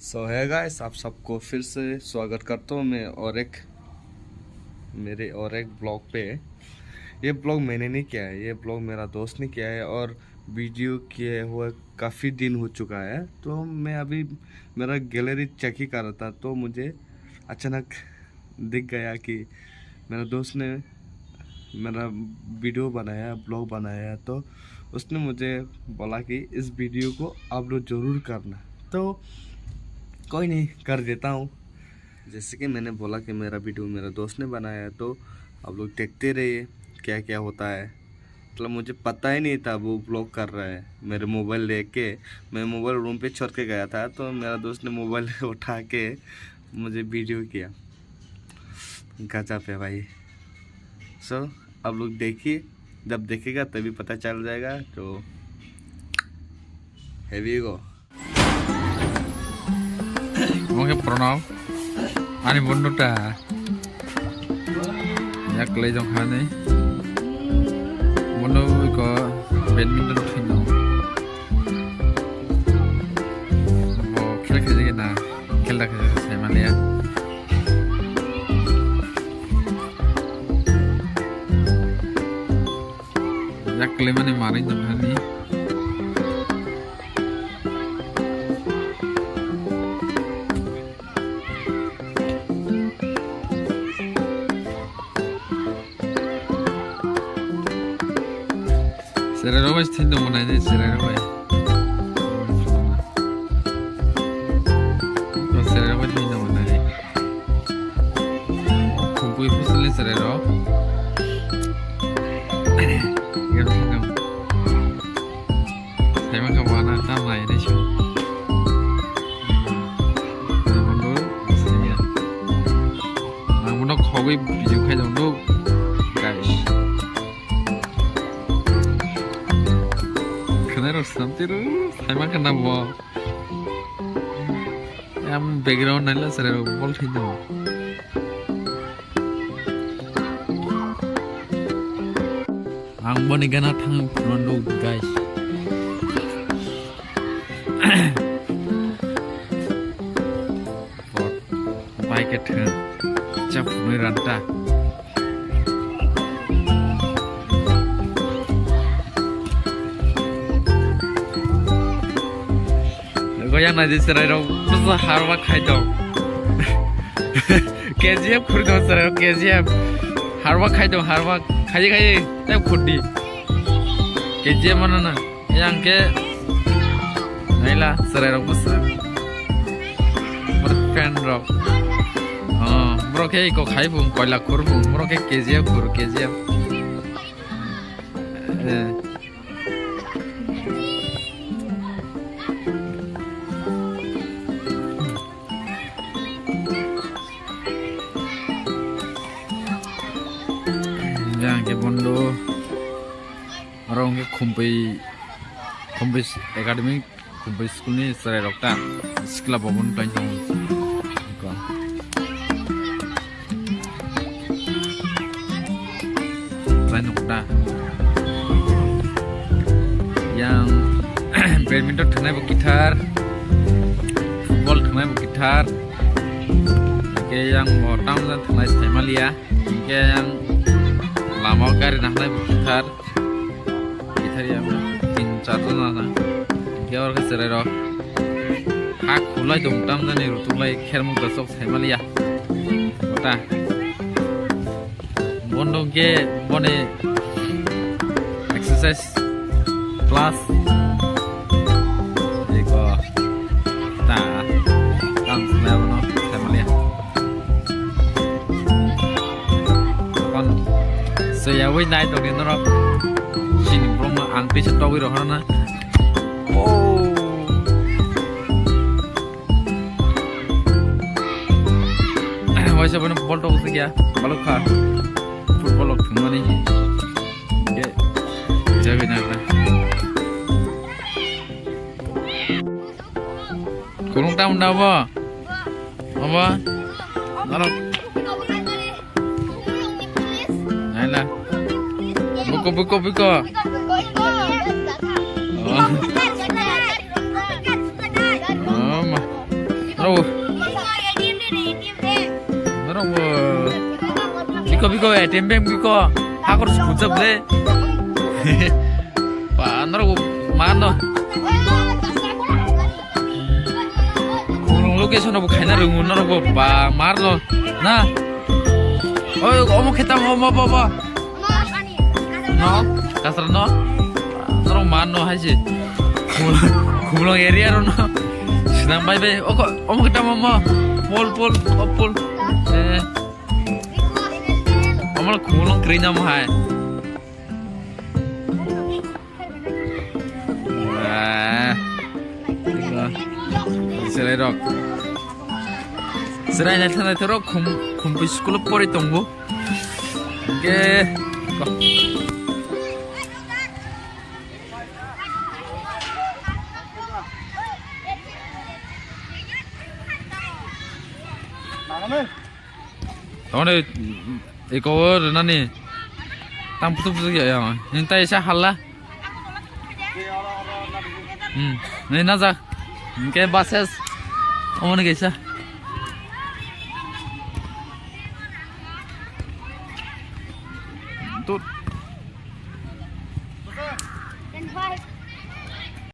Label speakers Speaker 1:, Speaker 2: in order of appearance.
Speaker 1: सो है गाइस, आप सबको फिर से स्वागत करता हूँ मैं मेरे ब्लॉग पे। ये ब्लॉग मैंने नहीं किया है, ये ब्लॉग मेरा दोस्त ने किया है और वीडियो किए हुए काफ़ी दिन हो चुका है। तो मैं अभी मेरा गैलरी चेक ही कर रहा था, तो मुझे अचानक दिख गया कि मेरा दोस्त ने मेरा वीडियो बनाया, ब्लॉग बनाया। तो उसने मुझे बोला कि इस वीडियो को अपलोड ज़रूर करना। तो कोई नहीं, कर देता हूँ। जैसे कि मैंने बोला कि मेरा वीडियो मेरा दोस्त ने बनाया है, तो आप लोग देखते रहिए क्या क्या होता है। मतलब मुझे पता ही नहीं था वो ब्लॉग कर रहा है। मेरे मोबाइल लेके मैं मोबाइल रूम पे छोड़ के गया था, तो मेरा दोस्त ने मोबाइल उठा के मुझे वीडियो किया। गजब है भाई। सो आप लोग देखिए, जब देखेगा तभी पता चल जाएगा। तो heavy go
Speaker 2: Mungkin pernah, ani bunda ta, ya kelai jong hane, bunda iko badminton final, bo khel khel na, khel dak saya malia, ya kelai mana marin jong hane. Serero wes tindo mana ini serero wes. Serero wes tindo mana ini. Kumpul fusil serero. Gak bisa. Saya makan mana tamai ini sih. Namun sini. Namun aku hobi video kayak dulu, guys. Terus saya makan apa? Yang background nila serero bol tindo. Ang boni gana thang rondo guys. Bot bike it chap nui ranta. Yang nanti serero besar harwa kaito. KGF kurdo serero KGF harwa kaito harwa kaji tak kurdi. KGF mana na? Yang ke naila serero besar. Berfan rock. Bro ke iko kai bung koila kurbung. Bro ke KGF kur KGF. Yang ke bondo orang ke kumpai academy kumpai school ni serai dokta sekolah bangun panjang ko banyak dokta yang badminton thanai bo gitar football thanai bo gitar ke yang motam thanai semalia ke yang lama kari nahnai gitar yang tin chatu na dia orang serero hak khulai dongtam na ni rutulai khermu dasok semalia ota bondo ke bone exercise plus eko ta kam semalia semalia kon saya wei nai to ni no sini belum angpi setawi roh na. Oh. Wah siapa nih bol tahu sih ya? Kalau kah footballok cuma nih. Ya, jaga nak. Kurung tahu apa? Apa? Naruh. Ayolah. Buka. Naro, naro, biko ATM bank biko, hakor sebut ble. Pak, naro mana? Kurung location abu kaina rungun naro pak marlo, nah. Oh, kamu kita mau apa? No, kasar no. Naro mano haji. Kumulong area ro no. Sinang bay. Oh, kamu kita mau pol. Kamu kumulong krinya mau hai. Serai rok. Serai nanti terus kumpul sekolah pori tunggu. Oke. Tahu ekor nani, tampuk ya. Ini tay saya halah. Ini nasa, ini bases, omong ni kisah. Tuh.